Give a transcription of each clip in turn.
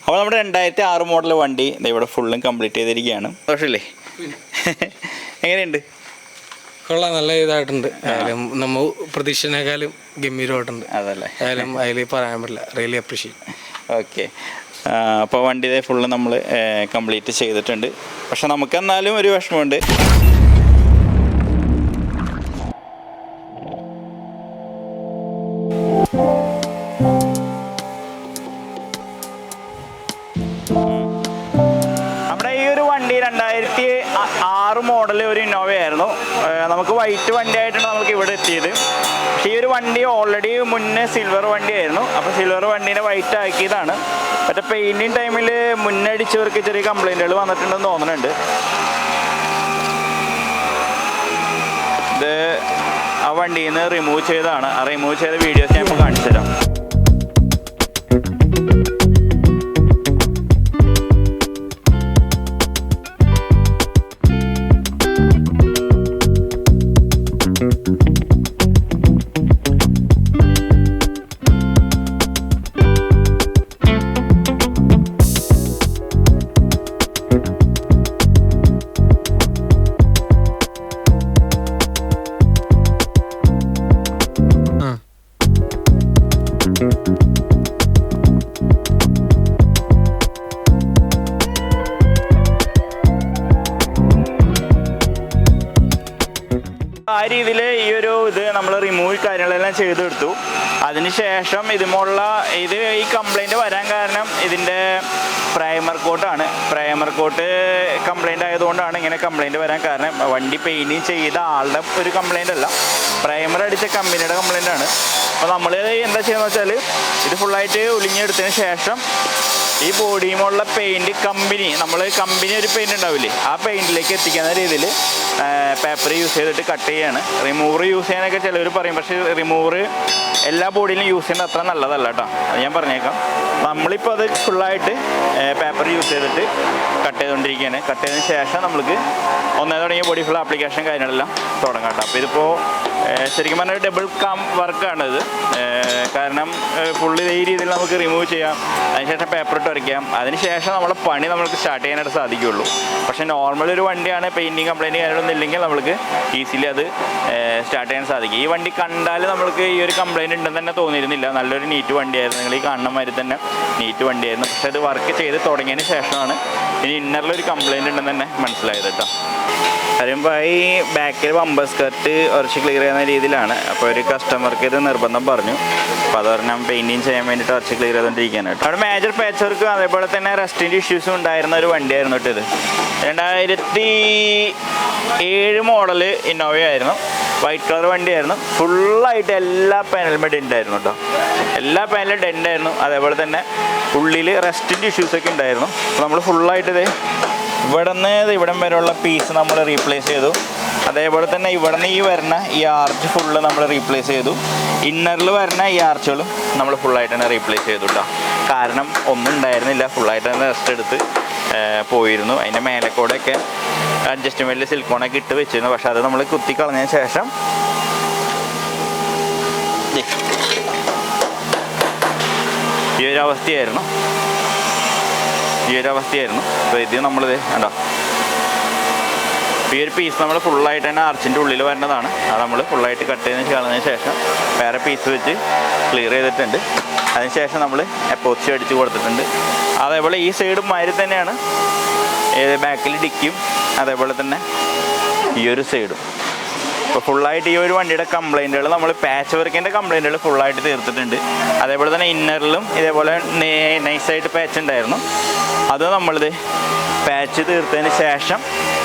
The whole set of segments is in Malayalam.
അപ്പോൾ നമ്മുടെ 2006 മോഡൽ വണ്ടി ഇവിടെ ഫുള്ളും കംപ്ലീറ്റ് ചെയ്തിരിക്കുകയാണ്. ദോഷമില്ലേ? എങ്ങനെയുണ്ട്? കൊള്ളാം, നല്ല ഇതായിട്ടുണ്ട്. നമ്മൾ പ്രതീക്ഷനേക്കാളും ഗംഭീരമായിട്ടുണ്ട്. അതല്ലേ, അതിൽ പറയാൻ പറ്റില്ല. Really appreciate. ഓക്കെ. അപ്പോൾ വണ്ടി ഫുള്ള് നമ്മൾ കംപ്ലീറ്റ് ചെയ്തിട്ടുണ്ട്. പക്ഷെ നമുക്ക് എന്നാലും ഒരു വിഷമമുണ്ട്. നമ്മുടെ ഈ ഒരു വണ്ടി 2006 മോഡൽ ഒരു ഇന്നോവ ആയിരുന്നു. നമുക്ക് വൈറ്റ് വണ്ടി ആയിട്ടാണ് നമുക്ക് ഇവിടെ എത്തിയത്. പക്ഷേ ഈ ഒരു വണ്ടി ഓൾറെഡി മുന്നേ സിൽവർ വണ്ടിയായിരുന്നു. അപ്പോൾ സിൽവർ വണ്ടീനെ വൈറ്റ് ആക്കിയതാണ്. മറ്റേ പെയിൻറ്റിങ് ടൈമിൽ മുന്നടിച്ചവർക്ക് ചെറിയ കംപ്ലൈൻറ്റുകൾ വന്നിട്ടുണ്ടെന്ന് തോന്നുന്നുണ്ട്. ഇത് ആ വണ്ടിയിൽ നിന്ന് റിമൂവ് ചെയ്തതാണ്. ആ റിമൂവ് ചെയ്ത വീഡിയോസ് ഞാൻ ഇപ്പോൾ കാണിച്ചു തരാം. ആ രീതിയിൽ ഈ ഒരു ഇത് നമ്മൾ റിമൂവ് കാര്യങ്ങളെല്ലാം ചെയ്തെടുത്തു. അതിനുശേഷം ഇത് ഈ കംപ്ലൈൻറ്റ് വരാൻ കാരണം ഇതിൻ്റെ പ്രൈമർ കോട്ടാണ്. പ്രൈമർ കോട്ട് കംപ്ലൈൻ്റ് ആയതുകൊണ്ടാണ് ഇങ്ങനെ കംപ്ലൈൻറ്റ് വരാൻ കാരണം. വണ്ടി പെയിൻറ്റിങ് ചെയ്ത ആളുടെ ഒരു കംപ്ലൈൻ്റ് അല്ല, പ്രൈമർ അടിച്ച കമ്പനിയുടെ കംപ്ലൈൻ്റ് ആണ്. അപ്പോൾ നമ്മൾ എന്താ ചെയ്യുന്നത് വെച്ചാൽ ഇത് ഫുള്ളായിട്ട് ഒലിഞ്ഞെടുത്തതിന് ശേഷം ഈ ബോഡിയുമുള്ള പെയിൻറ്റ് കമ്പനി ഒരു പെയിൻറ്റ് ഉണ്ടാവില്ലേ, ആ പെയിൻറ്റിലേക്ക് എത്തിക്കുന്ന രീതിയിൽ പേപ്പർ യൂസ് ചെയ്തിട്ട് കട്ട് ചെയ്യാണ്. റിമൂവർ യൂസ് ചെയ്യാനൊക്കെ ചിലവർ പറയും, പക്ഷേ റിമൂവർ എല്ലാ ബോഡിയിലും യൂസ് ചെയ്യുന്നത് അത്ര നല്ലതല്ല കേട്ടോ, അത് ഞാൻ പറഞ്ഞേക്കാം. നമ്മളിപ്പോൾ അത് ഫുള്ളായിട്ട് പേപ്പർ യൂസ് ചെയ്തിട്ട് കട്ട് ചെയ്തുകൊണ്ടിരിക്കുകയാണ്. കട്ട് ചെയ്തതിന് ശേഷം നമ്മൾക്ക് തുടങ്ങിയ ബോഡി ഫുൾ ആപ്ലിക്കേഷൻ കാര്യങ്ങളെല്ലാം തുടങ്ങാം കേട്ടോ. അപ്പോൾ ഇതിപ്പോൾ ശരിക്കും പറഞ്ഞാൽ ഡബിൾ വർക്കാണിത്. കാരണം ഫുള്ള് ഈ രീതിയിൽ നമുക്ക് റിമൂവ് ചെയ്യാം, അതിനുശേഷം പേപ്പർ ഇട്ട് വരയ്ക്കാം, അതിനുശേഷം നമ്മളെ പണി നമുക്ക് സ്റ്റാർട്ട് ചെയ്യാനായിട്ട് സാധിക്കുകയുള്ളൂ. പക്ഷേ നോർമൽ ഒരു വണ്ടിയാണ്, പെയിൻറ്റിങ് കംപ്ലൈൻറ്റ് കാര്യങ്ങളൊന്നും ഇല്ലെങ്കിൽ നമുക്ക് ഈസിലി അത് സ്റ്റാർട്ട് ചെയ്യാൻ സാധിക്കും. ഈ വണ്ടി കണ്ടാൽ നമ്മൾക്ക് ഈ ഒരു കംപ്ലൈൻറ്റ് ഉണ്ടെന്ന് തന്നെ തോന്നിയിരുന്നില്ല. നല്ലൊരു നീറ്റ് വണ്ടിയായിരുന്നു, നിങ്ങൾ ഈ കാണുന്ന മാതിരി തന്നെ നീറ്റ് വണ്ടിയായിരുന്നു. പക്ഷേ അത് വർക്ക് ചെയ്ത് തുടങ്ങിയതിന് ശേഷമാണ് ഇനി ഇന്നറിലൊരു കംപ്ലൈൻറ്റ് ഉണ്ടെന്ന് തന്നെ മനസ്സിലായത് കേട്ടോ. പറയുമ്പോൾ ഈ ബാക്കിൽ ബമ്പർ സ്കർട്ട് ഉറച്ച് ക്ലിയർ ചെയ്യുന്ന രീതിയിലാണ്. അപ്പോൾ ഒരു കസ്റ്റമർക്ക് ഇത് നിർബന്ധം പറഞ്ഞു. അപ്പോൾ അത് പറഞ്ഞാൽ പെയിൻറ്റിങ് ചെയ്യാൻ വേണ്ടിയിട്ട് ഉറച്ച് ക്ലിയർ ചെയ്തുകൊണ്ടിരിക്കാനായിട്ട്. അവിടെ മേജർ പാച്ച് വർക്കും അതേപോലെ തന്നെ റസ്റ്റിൻ്റെ ഇഷ്യൂസും ഉണ്ടായിരുന്ന ഒരു വണ്ടിയായിരുന്നു കേട്ടോ ഇത്. 2007 മോഡൽ ഇന്നോവ ആയിരുന്നു, വൈറ്റ് കളർ വണ്ടിയായിരുന്നു. ഫുള്ളായിട്ട് എല്ലാ പാനലും ഡെൻ്റായിരുന്നു കേട്ടോ, എല്ലാ പാനലും ഡെൻ്റായിരുന്നു. അതേപോലെ തന്നെ ഉള്ളിൽ റസ്റ്റിൻ്റെ ഇഷ്യൂസൊക്കെ ഉണ്ടായിരുന്നു. അപ്പോൾ നമ്മൾ ഫുള്ളായിട്ട് ഇവിടം വരെയുള്ള പീസ് നമ്മൾ റീപ്ലേസ് ചെയ്തു. അതേപോലെ തന്നെ ഈ ആർച്ച് ഫുള്ള് നമ്മൾ റീപ്ലേസ് ചെയ്തു. ഇന്നറിൽ വരുന്ന ഈ ആർച്ചുകളും നമ്മൾ ഫുള്ളായിട്ട് തന്നെ റീപ്ലേസ് ചെയ്തു കേട്ടോ. കാരണം ഒന്നും ഉണ്ടായിരുന്നില്ല, ഫുള്ളായിട്ട് തന്നെ റെസ്റ്റ് എടുത്ത് പോയിരുന്നു. അതിൻ്റെ മേലക്കൂടെയൊക്കെ അഡ്ജസ്റ്റ്മെൻറ്റിൽ സിലിക്കോണൊക്കെ ഇട്ട് വെച്ചിരുന്നു. പക്ഷെ അത് നമ്മൾ കുത്തി കളഞ്ഞതിന് ശേഷം ഈ ഒരു അവസ്ഥയായിരുന്നു. അപ്പോൾ ഇത് നമ്മളിത് കണ്ടോ, ഈ ഒരു പീസ് നമ്മൾ ഫുള്ളായിട്ട് തന്നെ ആർച്ചിൻ്റെ ഉള്ളിൽ വരുന്നതാണ്. അത് നമ്മൾ ഫുള്ളായിട്ട് കട്ട് ചെയ്തതിന് കളഞ്ഞതിന് ശേഷം വേറെ പീസ് വെച്ച് ക്ലിയർ ചെയ്തിട്ടുണ്ട്. അതിനുശേഷം നമ്മൾ എപ്പോക്സി അടിച്ച് കൊടുത്തിട്ടുണ്ട്. അതേപോലെ ഈ സൈഡും മാതിരി തന്നെയാണ് ബാക്കിൽ ഡിക്കും, അതേപോലെ തന്നെ ഈ ഒരു സൈഡും. അപ്പോൾ ഫുള്ളായിട്ട് ഈ ഒരു വണ്ടിയുടെ കംപ്ലൈൻറ്റുകൾ നമ്മൾ പാച്ച് വർക്കിൻ്റെ കംപ്ലൈൻറ്റുകൾ ഫുള്ളായിട്ട് തീർത്തിട്ടുണ്ട്. അതേപോലെ തന്നെ ഇന്നറിലും ഇതേപോലെ നൈസായിട്ട് പാച്ച് ഉണ്ടായിരുന്നു, അത് നമ്മളിത് പാച്ച് തീർത്തതിന് ശേഷം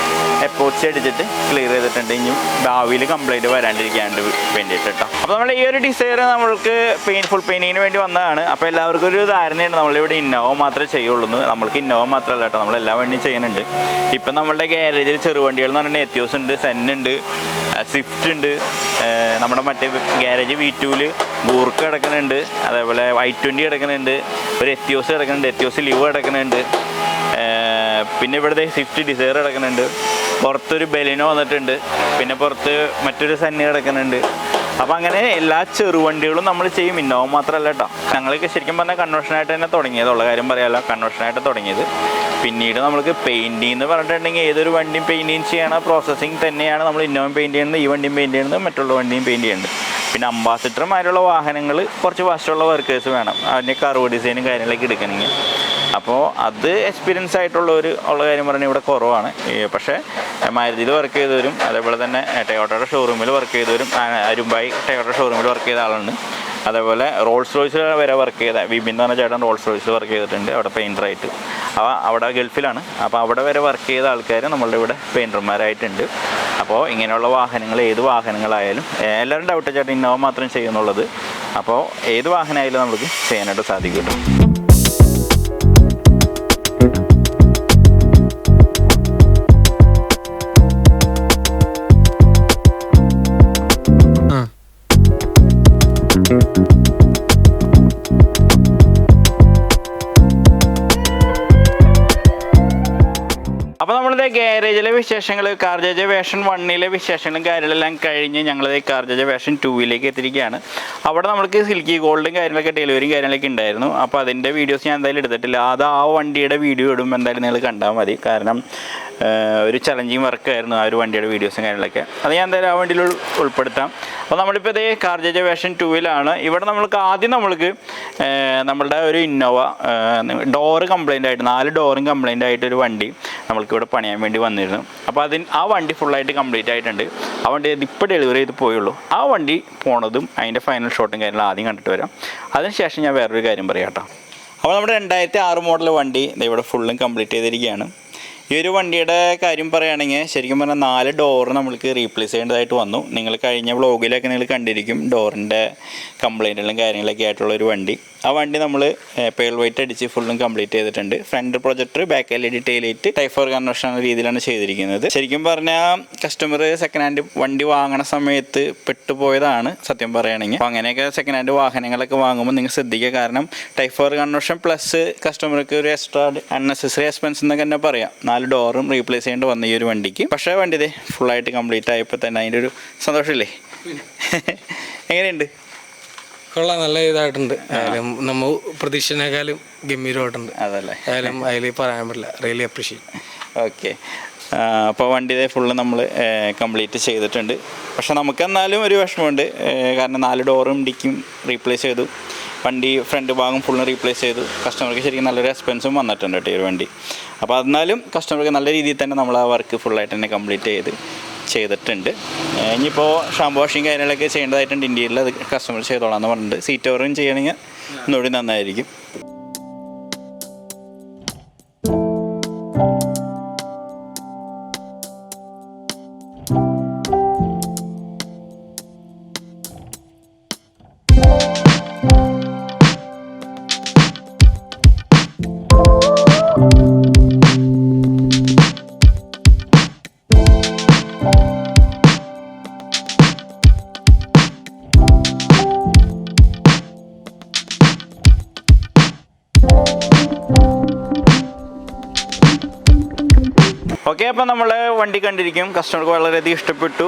എപ്പോക്സി അടിച്ചിട്ട് ക്ലിയർ ചെയ്തിട്ടുണ്ട്. ഇനിയും ഭാവിയിൽ കംപ്ലൈൻറ്റ് വരാണ്ടിരിക്കാണ്ട് വേണ്ടിയിട്ട് കേട്ടോ. അപ്പോൾ നമ്മൾ ഈ ഒരു ഡിസൈർ നമ്മൾക്ക് ഫുൾ പെയിൻറ്റിങ്ങിന് വേണ്ടി വന്നതാണ്. അപ്പോൾ എല്ലാവർക്കും ഒരു ധാരണയുണ്ട് നമ്മളിവിടെ ഇന്നോവ മാത്രമേ ചെയ്യുള്ളൂ. നമ്മൾക്ക് ഇന്നോവ മാത്രമല്ല കേട്ടോ, നമ്മൾ എല്ലാ വണ്ടിയും ചെയ്യുന്നുണ്ട്. ഇപ്പം നമ്മളുടെ ഗാരേജിൽ ചെറുവണ്ടികൾ എന്ന് പറഞ്ഞാൽ എത്തിയോസ് ഉണ്ട്, സെന്നുണ്ട്, സ്വിഫ്റ്റ് ഉണ്ട്. നമ്മുടെ മറ്റേ ഗാരേജ് V2 ബൂർക്ക് കിടക്കുന്നുണ്ട്, അതേപോലെ I20 കിടക്കുന്നുണ്ട്, ഒരു എത്തിയോസ് കിടക്കുന്നുണ്ട്, എത്തിയോസ് ലിവ് കിടക്കുന്നുണ്ട്. പിന്നെ ഇവിടുത്തെ സ്വിഫ്റ്റ് ഡിസയർ കിടക്കുന്നുണ്ട്, പുറത്തൊരു ബെലിനോ വന്നിട്ടുണ്ട്, പിന്നെ പുറത്ത് മറ്റൊരു സന്നി കിടക്കുന്നുണ്ട്. അപ്പോൾ അങ്ങനെ എല്ലാ ചെറുവണ്ടികളും നമ്മൾ ചെയ്യും. ഇന്നോവ മാത്രമല്ല കേട്ടോ. ഞങ്ങൾക്ക് ശരിക്കും പറഞ്ഞാൽ കൺവെൻഷനായിട്ട് തന്നെ തുടങ്ങിയതുള്ള കാര്യം പറയാമല്ലോ. കൺവെൻഷനായിട്ട് തുടങ്ങിയത്. പിന്നീട് നമുക്ക് പെയിൻറ്റിംഗ് എന്ന് പറഞ്ഞിട്ടുണ്ടെങ്കിൽ ഏതൊരു വണ്ടിയും പെയിൻറ്റിങ് ചെയ്യണ പ്രോസസ്സിങ് തന്നെയാണ്. നമ്മൾ ഇന്നോവയും പെയിൻറ്റ് ചെയ്യുന്നത്, ഈ വണ്ടിയും പെയിൻറ്റ് ചെയ്യുന്നത്, മറ്റുള്ള വണ്ടിയും പെയിൻറ്റ് ചെയ്യുന്നത്. പിന്നെ അംബാസിഡർമാരുള്ള വാഹനങ്ങൾ കുറച്ച് ഫാസ്റ്റുള്ള വർക്കേഴ്സ് വേണം, അതിൻ്റെ കർവ് ഡിസൈനും കാര്യങ്ങളൊക്കെ എടുക്കണമെങ്കിൽ. അപ്പോൾ അത് എക്സ്പീരിയൻസ് ആയിട്ടുള്ളവർ ഉള്ള കാര്യം പറഞ്ഞാൽ ഇവിടെ കുറവാണ്. പക്ഷേ മാരുതിയിൽ വർക്ക് ചെയ്തവരും അതേപോലെ തന്നെ ടൊയോട്ടയുടെ ഷോറൂമിൽ വർക്ക് ചെയ്തവരും, അരുമ്പായി ടൊയോട്ടയുടെ ഷോറൂമിൽ വർക്ക് ചെയ്ത ആളുണ്ട്. അതേപോലെ റോൾസ് റോയ്സിൽ വരെ വർക്ക് ചെയ്ത വിപിൻ എന്ന് പറഞ്ഞ ചേട്ടൻ റോൾസ് റോയ്സിൽ വർക്ക് ചെയ്തിട്ടുണ്ട്, അവിടെ പെയിൻറ്ററായിട്ട്. അവിടെ ഗൾഫിലാണ്. അപ്പോൾ അവിടെ വരെ വർക്ക് ചെയ്ത ആൾക്കാർ നമ്മളുടെ ഇവിടെ പെയിൻറ്റർമാരായിട്ടുണ്ട്. അപ്പോൾ ഇങ്ങനെയുള്ള വാഹനങ്ങൾ, ഏത് വാഹനങ്ങളായാലും എല്ലാവരും ഡൗട്ട് ചേട്ടൻ ഇന്നോവ മാത്രം ചെയ്യുന്നുള്ളത്. അപ്പോൾ ഏത് വാഹനമായാലും നമുക്ക് ചെയ്യാനായിട്ട് സാധിക്കും. അപ്പോൾ നമ്മളിത് ഗാരേജിലെ വിശേഷങ്ങൾ, CarJJ വേർഷൻ 1 വിശേഷങ്ങളും കാര്യങ്ങളെല്ലാം കഴിഞ്ഞ് ഞങ്ങളിത് CarJJ വേർഷൻ 2 എത്തിയിരിക്കുകയാണ്. അവിടെ നമ്മൾക്ക് സിൽക്കി ഗോൾഡും കാര്യങ്ങളൊക്കെ ഡെലിവറിയും കാര്യങ്ങളൊക്കെ ഉണ്ടായിരുന്നു. അപ്പോൾ അതിൻ്റെ വീഡിയോസ് ഞാൻ എന്തായാലും എടുത്തിട്ടില്ല. അത് ആ വണ്ടിയുടെ വീഡിയോ ഇടുമ്പോൾ എന്തായാലും നിങ്ങൾ കണ്ടാൽ മതി. കാരണം ഒരു ചലഞ്ചിങ് വർക്കായിരുന്നു ആ ഒരു വണ്ടിയുടെ വീഡിയോസും കാര്യങ്ങളൊക്കെ. അത് ഞാൻ എന്തായാലും ആ വണ്ടിയിൽ ഉൾപ്പെടുത്താം. അപ്പോൾ നമ്മളിപ്പോൾ ഇതേ CarJJ വേർഷൻ 2 ഇവിടെ നമ്മൾക്ക് ആദ്യം നമ്മളുടെ ഒരു ഇന്നോവ ഡോറ് കംപ്ലൈൻ്റ് ആയിട്ട്, 4 ഡോറും കംപ്ലൈൻ്റ് ആയിട്ടൊരു വണ്ടി നമ്മൾക്ക് ഇവിടെ പണിയാൻ വേണ്ടി വന്നിരുന്നു. അപ്പോൾ ആ വണ്ടി ഫുള്ളായിട്ട് കംപ്ലീറ്റ് ആയിട്ടുണ്ട്. ആ വണ്ടി ഇപ്പോൾ ഡെലിവറി ചെയ്ത് പോയുള്ളൂ. ആ വണ്ടി പോണതും അതിൻ്റെ ഫൈനൽ ഷോട്ടും കാര്യങ്ങളും ആദ്യം കണ്ടിട്ട് വരാം. അതിനുശേഷം ഞാൻ വേറൊരു കാര്യം പറയാം കേട്ടോ. അപ്പോൾ നമ്മുടെ 2006 മോഡൽ വണ്ടി ഇവിടെ ഫുള്ളും കംപ്ലീറ്റ് ചെയ്തിരിക്കുകയാണ്. ഈ ഒരു വണ്ടിയുടെ കാര്യം പറയുകയാണെങ്കിൽ ശരിക്കും പറഞ്ഞാൽ 4 ഡോറ് നമ്മൾക്ക് റീപ്ലേസ് ചെയ്യേണ്ടതായിട്ട് വന്നു. നിങ്ങൾ കഴിഞ്ഞ വ്ളോഗിലൊക്കെ നിങ്ങൾ കണ്ടിരിക്കും ഡോറിൻ്റെ കംപ്ലൈൻറ്റുകളും കാര്യങ്ങളൊക്കെ ആയിട്ടുള്ളൊരു വണ്ടി. ആ വണ്ടി നമ്മൾ പേൾ വൈറ്റ് അടിച്ച് ഫുള്ളും കംപ്ലീറ്റ് ചെയ്തിട്ടുണ്ട്. Front projector, back LED taillight, type 4 conversion രീതിയിലാണ് ചെയ്തിരിക്കുന്നത്. ശരിക്കും പറഞ്ഞാൽ കസ്റ്റമർ സെക്കൻഡ് ഹാൻഡ് വണ്ടി വാങ്ങണ സമയത്ത് പെട്ടുപോയതാണ് സത്യം പറയുകയാണെങ്കിൽ. അപ്പോൾ അങ്ങനെയൊക്കെ സെക്കൻഡ് ഹാൻഡ് വാഹനങ്ങളൊക്കെ വാങ്ങുമ്പോൾ നിങ്ങൾ ശ്രദ്ധിക്കുക. കാരണം ടൈപ്പ് 4 കൺവെർഷൻ പ്ലസ് കസ്റ്റമർക്ക് ഒരു എക്സ്ട്രാ അൺനെസസറി എക്സ്പെൻസ് എന്നൊക്കെ തന്നെ പറയാം. 4 ഡോറും റീപ്ലേസ് ചെയ്യേണ്ടി വന്ന ഈ ഒരു വണ്ടിക്ക്. പക്ഷേ വണ്ടി ഇതേ ഫുള്ളായിട്ട് കംപ്ലീറ്റ് ആയപ്പോൾ തന്നെ അതിൻ്റെ ഒരു സന്തോഷമില്ലേ? എങ്ങനെയുണ്ട്? കൊള്ളാം, നല്ല ഇതായിട്ടുണ്ട്. നമ്മൾ പ്രതീക്ഷനേക്കാളും ഗംഭീരമായിട്ടുണ്ട്. അതല്ലേ, അതിൽ പറയാൻ പറ്റില്ല. Really appreciate. ഓക്കെ. അപ്പോൾ വണ്ടി ഇതേ ഫുള്ള് നമ്മൾ കംപ്ലീറ്റ് ചെയ്തിട്ടുണ്ട്. പക്ഷെ നമുക്കെന്നാലും ഒരു വിഷമമുണ്ട്. കാരണം 4 ഡോറും ഡിക്കും റീപ്ലേസ് ചെയ്തു, വണ്ടി ഫ്രണ്ട് ഭാഗം ഫുള്ളും റീപ്ലേസ് ചെയ്തു. കസ്റ്റമർക്ക് ശരിക്കും നല്ലൊരു എക്സ്പെൻസും വന്നിട്ടുണ്ട് കേട്ടോ ഈ ഒരു വണ്ടി. അപ്പോൾ എന്നാലും കസ്റ്റമർക്ക് നല്ല രീതിയിൽ തന്നെ നമ്മൾ ആ വർക്ക് ഫുള്ളായിട്ട് തന്നെ കംപ്ലീറ്റ് ചെയ്തിട്ടുണ്ട്. ഇനിയിപ്പോൾ ഷാമ്പു വാഷിങ് കാര്യങ്ങളൊക്കെ ചെയ്യേണ്ടതായിട്ടുണ്ട്. ഇൻറ്റീരിയൽ അത് കസ്റ്റമർ ചെയ്തോളാം എന്ന് പറഞ്ഞിട്ടുണ്ട്. സീറ്റ് കവറും ചെയ്യണമെങ്കിൽ ഒന്നുകൂടി നന്നായിരിക്കും. ഓക്കെ. അപ്പോൾ നമ്മൾ വണ്ടി കണ്ടിരിക്കും. കസ്റ്റമർക്ക് വളരെയധികം ഇഷ്ടപ്പെട്ടു.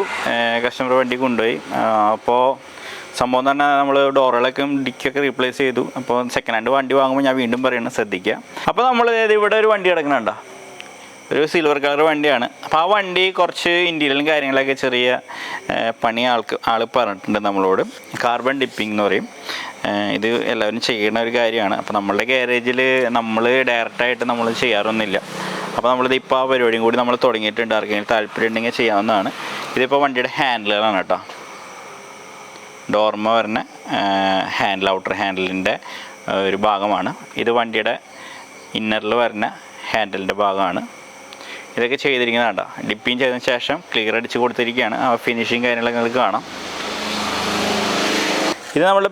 കസ്റ്റമർ വണ്ടി കൊണ്ടുപോയി. അപ്പോൾ സംഭവം തന്നെ നമ്മൾ ഡോറുകളൊക്കെ ഡിക്കൊക്കെ റീപ്ലേസ് ചെയ്തു. അപ്പോൾ സെക്കൻഡ് ഹാൻഡ് വണ്ടി വാങ്ങുമ്പോൾ ഞാൻ വീണ്ടും പറയുന്നത് ശ്രദ്ധിക്കുക. അപ്പോൾ നമ്മൾ ഇവിടെ ഒരു വണ്ടി കിടക്കുന്നുണ്ടോ, ഒരു സിൽവർ കളർ വണ്ടിയാണ്. അപ്പോൾ ആ വണ്ടി കുറച്ച് ഇൻറ്റീരിയലും കാര്യങ്ങളൊക്കെ ചെറിയ പണി ആൾ പറഞ്ഞിട്ടുണ്ട് നമ്മളോട്. കാർബൺ ഡിപ്പിംഗ് എന്ന് പറയും. ഇത് എല്ലാവരും ചെയ്യുന്ന ഒരു കാര്യമാണ്. അപ്പോൾ നമ്മളുടെ ഗാരേജിൽ നമ്മൾ ഡയറക്റ്റായിട്ട് നമ്മൾ ചെയ്യാറൊന്നുമില്ല. അപ്പോൾ നമ്മളിത് ഇപ്പോൾ ആ പരിപാടിയും കൂടി നമ്മൾ തുടങ്ങിയിട്ടുണ്ട്. ആർക്കെങ്കിലും താല്പര്യം ഉണ്ടെങ്കിൽ ചെയ്യാവുന്നതാണ്. ഇതിപ്പോൾ വണ്ടിയുടെ ഹാൻഡിലുകളാണ് കേട്ടോ. ഡോർമ വരുന്ന ഹാൻഡിൽ, ഔട്ടർ ഹാൻഡിലിൻ്റെ ഒരു ഭാഗമാണ് ഇത്. വണ്ടിയുടെ ഇന്നറിൽ വരുന്ന ഹാൻഡിലിൻ്റെ ഭാഗമാണ്. ഇതൊക്കെ ചെയ്തിരിക്കുന്നത് കേട്ടോ. ഡിപ്പിങ് ചെയ്തതിന് ശേഷം ക്ലിയർ അടിച്ച് കൊടുത്തിരിക്കുകയാണ്. ആ ഫിനിഷിങ് കാര്യങ്ങളൊക്കെ നിങ്ങൾക്ക് കാണാം. ഇത് നമ്മുടെ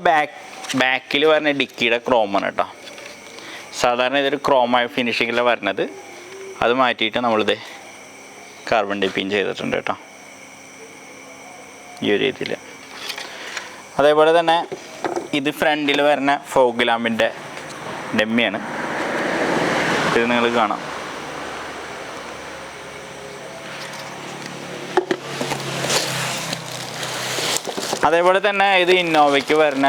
ബാക്കിൽ വരുന്ന ഡിക്കിയുടെ ക്രോമാണ് കേട്ടോ. സാധാരണ ഇതൊരു ക്രോമായ ഫിനിഷിങ്ങിലാണ് വരുന്നത്. അത് മാറ്റിയിട്ട് നമ്മളിത് കാർബൺ ഡിപ്പിങ് ചെയ്തിട്ടുണ്ട് കേട്ടോ, ഈ ഒരു രീതിയിൽ. അതേപോലെ തന്നെ ഇത് ഫ്രണ്ടിൽ വരുന്ന ഫോഗ് ലാമ്പിൻ്റെ ഡമ്മിയാണ്. ഇത് നിങ്ങൾ കാണാം. അതേപോലെ തന്നെ ഇത് ഇന്നോവയ്ക്ക് വരുന്ന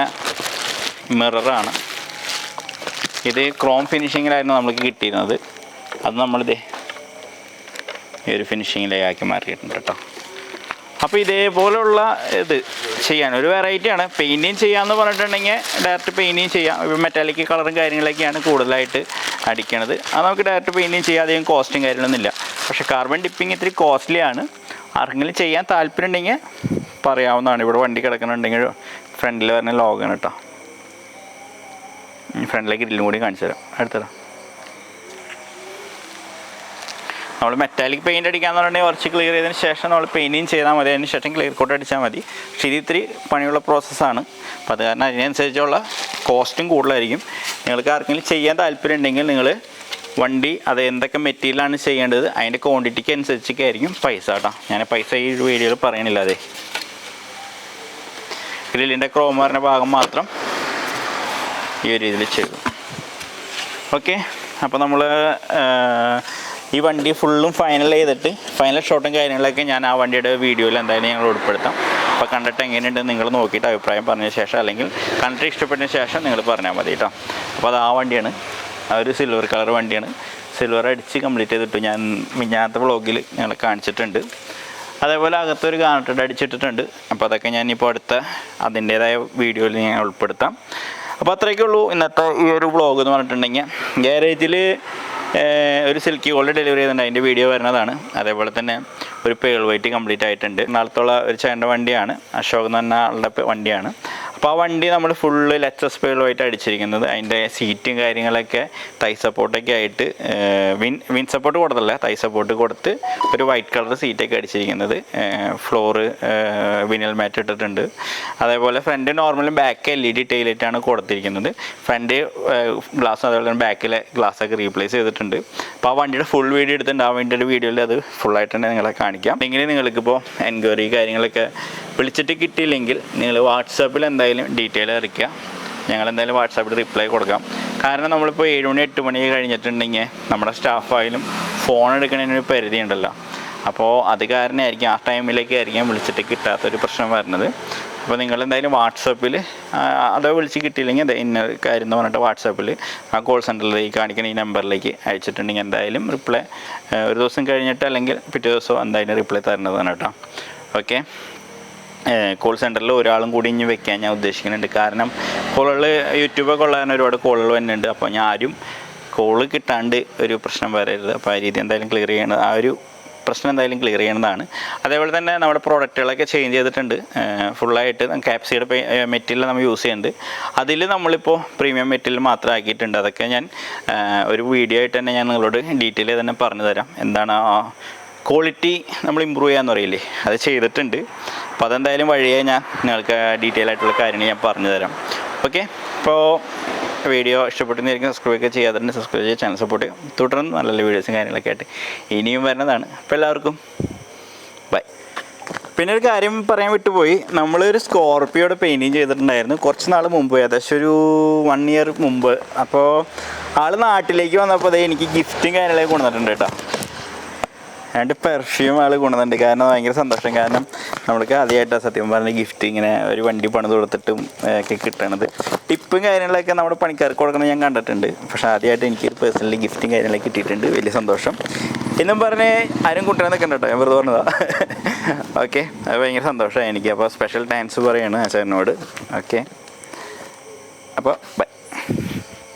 മിററാണ്. ഇത് ക്രോം ഫിനിഷിങ്ങിലായിരുന്നു നമുക്ക് കിട്ടിയിരുന്നത്. അത് നമ്മളിത് ഈ ഒരു ഫിനിഷിങ്ങിലേക്കാക്കി മാറിയിട്ടുണ്ട് കേട്ടോ. അപ്പോൾ ഇതേപോലുള്ള ഇത് ചെയ്യാൻ ഒരു വെറൈറ്റിയാണ്. പെയിൻറ്റിങ് ചെയ്യാമെന്ന് പറഞ്ഞിട്ടുണ്ടെങ്കിൽ ഡയറക്റ്റ് പെയിൻറ്റിങ് ചെയ്യാം. ഇപ്പോൾ മെറ്റാലിക് കളറും കാര്യങ്ങളൊക്കെയാണ് കൂടുതലായിട്ട് അടിക്കണത്. അത് നമുക്ക് ഡയറക്റ്റ് പെയിൻറ്റിങ് ചെയ്യാം. അധികം കോസ്റ്റും കാര്യങ്ങളൊന്നുമില്ല. പക്ഷേ കാർബൺ ഡിപ്പിങ് ഇത്തിരി കോസ്റ്റ്ലിയാണ്. ആർക്കെങ്കിലും ചെയ്യാൻ താല്പര്യം ഉണ്ടെങ്കിൽ പറയാവുന്നതാണ്. ഇവിടെ വണ്ടി കിടക്കുന്നുണ്ടെങ്കിൽ ഫ്രണ്ടിൽ വരുന്ന ലോഗാണ് കേട്ടോ. ഫ്രണ്ടിലേക്ക് ഗ്രില്ലും കൂടി കാണിച്ചു തരാം. അടുത്തതാ നമ്മൾ മെറ്റാലിക് പെയിൻറ്റ് അടിക്കാന്ന് പറഞ്ഞിട്ടുണ്ടെങ്കിൽ കുറച്ച് ക്ലിയർ ചെയ്തതിന് ശേഷം നമ്മൾ പെയിൻറ്റിങ് ചെയ്താൽ മതി. അതിന് ശേഷം ക്ലിയർ കോട്ട് അടിച്ചാൽ മതി. പക്ഷേ ഇത് ഇത്തിരി പണിയുള്ള പ്രോസസ്സാണ്. അപ്പോൾ അത് കാരണം അതിനനുസരിച്ചുള്ള കോസ്റ്റും കൂടുതലായിരിക്കും. നിങ്ങൾക്ക് ആർക്കെങ്കിലും ചെയ്യാൻ താല്പര്യം ഉണ്ടെങ്കിൽ നിങ്ങൾ വണ്ടി അത് എന്തൊക്കെ മെറ്റീരിയലാണ് ചെയ്യേണ്ടത് അതിൻ്റെ ക്വാണ്ടിറ്റിക്ക് അനുസരിച്ചൊക്കെ ആയിരിക്കും പൈസ കേട്ടോ. ഞാൻ പൈസ ഈ വീഡിയോയിൽ പറയണില്ല. അതെ ഗ്രില്ലിൻ്റെ ക്രോമറിൻ്റെ ഭാഗം മാത്രം ഈ ഒരു രീതിയിൽ ചെയ്തു. ഓക്കെ, അപ്പോൾ നമ്മൾ ഈ വണ്ടി ഫുള്ളും ഫൈനൽ ചെയ്തിട്ട് ഫൈനൽ ഷോട്ടും കാര്യങ്ങളൊക്കെ ഞാൻ ആ വണ്ടിയുടെ വീഡിയോയിൽ എന്തായാലും ഞങ്ങൾ ഉൾപ്പെടുത്താം. അപ്പോൾ കണ്ടിട്ട് എങ്ങനെയുണ്ട് നിങ്ങൾ നോക്കിയിട്ട് അഭിപ്രായം പറഞ്ഞ ശേഷം അല്ലെങ്കിൽ കണ്ടിട്ട് ഇഷ്ടപ്പെട്ടതിന് ശേഷം നിങ്ങൾ പറഞ്ഞാൽ മതി കേട്ടോ. അപ്പോൾ അത് ആ വണ്ടിയാണ്, ആ ഒരു സിൽവർ കളർ വണ്ടിയാണ്. സിൽവർ അടിച്ച് കംപ്ലീറ്റ് ചെയ്തിട്ടു. ഞാൻ മിഞ്ഞാത്ത വ്ളോഗിൽ ഞങ്ങൾ കാണിച്ചിട്ടുണ്ട്. അതേപോലെ അകത്തൊരു ഗാർട്ടഡ് അടിച്ചിട്ടിട്ടുണ്ട്. അപ്പോൾ അതൊക്കെ ഞാനിപ്പോൾ അടുത്ത അതിൻ്റേതായ വീഡിയോയിൽ ഞാൻ ഉൾപ്പെടുത്താം. അപ്പോൾ അത്രയൊക്കെ ഉള്ളൂ ഇന്നത്തെ ഈ ഒരു വ്ളോഗ് എന്ന് പറഞ്ഞിട്ടുണ്ടെങ്കിൽ. ഗ്യാരേജിൽ ഒരു സിൽക്കി ഗോൾഡ് ഡെലിവറി ചെയ്തിട്ടുണ്ട്, അതിൻ്റെ വീഡിയോ വരുന്നതാണ്. അതേപോലെ തന്നെ ഒരു പേൾ വൈറ്റ് കംപ്ലീറ്റ് ആയിട്ടുണ്ട്. നാളത്തുള്ള ഒരു ചേട്ടൻ്റെ വണ്ടിയാണ്, അശോക് എന്ന് പറഞ്ഞ ആളുടെ വണ്ടിയാണ്. അപ്പോൾ ആ വണ്ടി നമ്മൾ ഫുള്ള് ലെക്സസ് പേൾ വൈറ്റ് അടിച്ചിരിക്കുന്നത്. അതിൻ്റെ സീറ്റും കാര്യങ്ങളൊക്കെ തൈ സപ്പോർട്ടൊക്കെ ആയിട്ട് വിൻ സപ്പോർട്ട് കൊടുത്തല്ല, തൈ സപ്പോർട്ട് കൊടുത്ത് ഒരു വൈറ്റ് കളർ സീറ്റൊക്കെ അടിച്ചിരിക്കുന്നത്. ഫ്ലോറ് വിനൽ മാറ്റ് ഇട്ടിട്ടുണ്ട്. അതേപോലെ ഫ്രണ്ട് നോർമലും ബാക്ക് LED ടൈലൈറ്റാണ് കൊടുത്തിരിക്കുന്നത്. ഫ്രണ്ട് ഗ്ലാസ് അതേപോലെ തന്നെ ബാക്കിലെ ഗ്ലാസ്സൊക്കെ റീപ്ലേസ് ചെയ്തിട്ടുണ്ട്. അപ്പോൾ ആ വണ്ടിയുടെ ഫുൾ വീഡിയോ എടുത്തിട്ടുണ്ട്. ആ വണ്ടിയുടെ വീഡിയോയിൽ അത് ഫുള്ളായിട്ട് തന്നെ നിങ്ങളെ കാണിക്കാം. എങ്കിലും നിങ്ങൾക്കിപ്പോൾ എൻക്വയറി കാര്യങ്ങളൊക്കെ വിളിച്ചിട്ട് കിട്ടിയില്ലെങ്കിൽ നിങ്ങൾ വാട്സാപ്പിൽ എന്തായാലും ഡീറ്റെയിൽ അറിയിക്കുക. ഞങ്ങളെന്തായാലും വാട്സാപ്പിൽ റിപ്ലൈ കൊടുക്കാം. കാരണം നമ്മളിപ്പോൾ 7 മണി 8 മണി കഴിഞ്ഞിട്ടുണ്ടെങ്കിൽ നമ്മുടെ സ്റ്റാഫായാലും ഫോൺ എടുക്കുന്നതിനൊരു പരിധി ഉണ്ടല്ലോ. അപ്പോൾ അത് കാരണമായിരിക്കും ആ ടൈമിലേക്ക് ആയിരിക്കും വിളിച്ചിട്ട് കിട്ടാത്തൊരു പ്രശ്നം വരുന്നത്. അപ്പോൾ നിങ്ങളെന്തായാലും വാട്സാപ്പിൽ അതോ വിളിച്ച് കിട്ടിയില്ലെങ്കിൽ അത് ഇന്ന കാര്യം എന്ന് പറഞ്ഞിട്ട് വാട്സാപ്പിൽ ആ കോൾ സെൻറ്ററിലേക്ക് കാണിക്കുന്ന ഈ നമ്പറിലേക്ക് അയച്ചിട്ടുണ്ടെങ്കിൽ എന്തായാലും റിപ്ലൈ ഒരു ദിവസം കഴിഞ്ഞിട്ട് അല്ലെങ്കിൽ പിറ്റേ ദിവസം എന്തായാലും റിപ്ലൈ തരുന്നതാണ് കേട്ടോ. ഓക്കെ, കോൾ സെൻറ്ററിൽ ഒരാളും കൂടി ഇനി വെക്കാൻ ഞാൻ ഉദ്ദേശിക്കുന്നുണ്ട്. കാരണം കോളുകൾ യൂട്യൂബൊക്കെ ഉള്ള തന്നെ ഒരുപാട് കോളുകൾ വരുന്നുണ്ട്. അപ്പോൾ ഞാൻ ആരും കോള് കിട്ടാണ്ട് ഒരു പ്രശ്നം വരരുത്. അപ്പോൾ ആ രീതി എന്തായാലും ക്ലിയർ ചെയ്യണം, ആ ഒരു പ്രശ്നം എന്തായാലും ക്ലിയർ ചെയ്യണതാണ്. അതേപോലെ തന്നെ നമ്മുടെ പ്രോഡക്റ്റുകളൊക്കെ ചേഞ്ച് ചെയ്തിട്ടുണ്ട്. ഫുള്ളായിട്ട് കാപ്സിയുടെ മെറ്റീരിയൽ നമ്മൾ യൂസ് ചെയ്യുന്നുണ്ട്. അതിൽ നമ്മളിപ്പോൾ പ്രീമിയം മെറ്റീരിയൽ മാത്രം ആക്കിയിട്ടുണ്ട്. അതൊക്കെ ഞാൻ ഒരു വീഡിയോ ആയിട്ട് തന്നെ ഞാൻ നിങ്ങളോട് ഡീറ്റെയിൽ തന്നെ പറഞ്ഞു തരാം. എന്താണ് ക്വാളിറ്റി നമ്മൾ ഇമ്പ്രൂവ് ചെയ്യാന്ന് പറയില്ലേ, അത് ചെയ്തിട്ടുണ്ട്. അപ്പോൾ അതെന്തായാലും വഴിയേ ഞാൻ നിങ്ങൾക്ക് ഡീറ്റെയിൽ ആയിട്ടുള്ള കാര്യങ്ങൾ ഞാൻ പറഞ്ഞു തരാം. ഓക്കെ, അപ്പോൾ വീഡിയോ ഇഷ്ടപ്പെട്ടുന്നതായിരിക്കും. സബ്സ്ക്രൈബ് ഒക്കെ ചെയ്യാതെ സബ്സ്ക്രൈബ് ചെയ്ത് ചാനൽ സപ്പോർട്ട് ചെയ്യും. തുടർന്ന് നല്ല നല്ല വീഡിയോസും കാര്യങ്ങളൊക്കെ ആയിട്ട് ഇനിയും വരുന്നതാണ്. അപ്പോൾ എല്ലാവർക്കും ബൈ. പിന്നെ ഒരു കാര്യം പറയാൻ വിട്ടുപോയി, നമ്മളൊരു സ്കോർപ്പിയോടെ പെയിൻറ്റിങ് ചെയ്തിട്ടുണ്ടായിരുന്നു കുറച്ച് നാൾ മുമ്പ്, ഏകദേശം ഒരു 1 ഇയർ മുമ്പ്. അപ്പോൾ ആൾ നാട്ടിലേക്ക് വന്നപ്പോൾ അതേ എനിക്ക് ഗിഫ്റ്റും കാര്യങ്ങളൊക്കെ കൊണ്ടുവന്നിട്ടുണ്ട് കേട്ടോ. രണ്ട് പെർഫ്യൂം ആൾ കൊണ്ടുവന്നിട്ടുണ്ട്. കാരണം ഭയങ്കര സന്തോഷം. കാരണം നമ്മൾക്ക് ആദ്യമായിട്ടാണ് സത്യം പറഞ്ഞ ഗിഫ്റ്റ് ഇങ്ങനെ ഒരു വണ്ടി പണിത് കൊടുത്തിട്ടും ഒക്കെ കിട്ടണത്. ടിപ്പും കാര്യങ്ങളൊക്കെ നമ്മുടെ പണിക്കാർക്ക് കൊടുക്കണം ഞാൻ കണ്ടിട്ടുണ്ട്. പക്ഷേ ആദ്യമായിട്ട് എനിക്ക് പേഴ്സണലി ഗിഫ്റ്റും കാര്യങ്ങളൊക്കെ കിട്ടിയിട്ടുണ്ട്. വലിയ സന്തോഷം. എന്നും പറഞ്ഞ് ആരും കുട്ടികളെന്നൊക്കെ ഉണ്ട് കേട്ടോ, ഞാൻ വെറുതെ പറഞ്ഞതാണ്. ഓക്കെ, അത് ഭയങ്കര സന്തോഷമായി എനിക്ക്. അപ്പോൾ സ്പെഷ്യൽ താങ്ക്സ് പറയാണ് ആ ചേട്ടനോട്. ഓക്കെ, അപ്പോൾ ബൈ.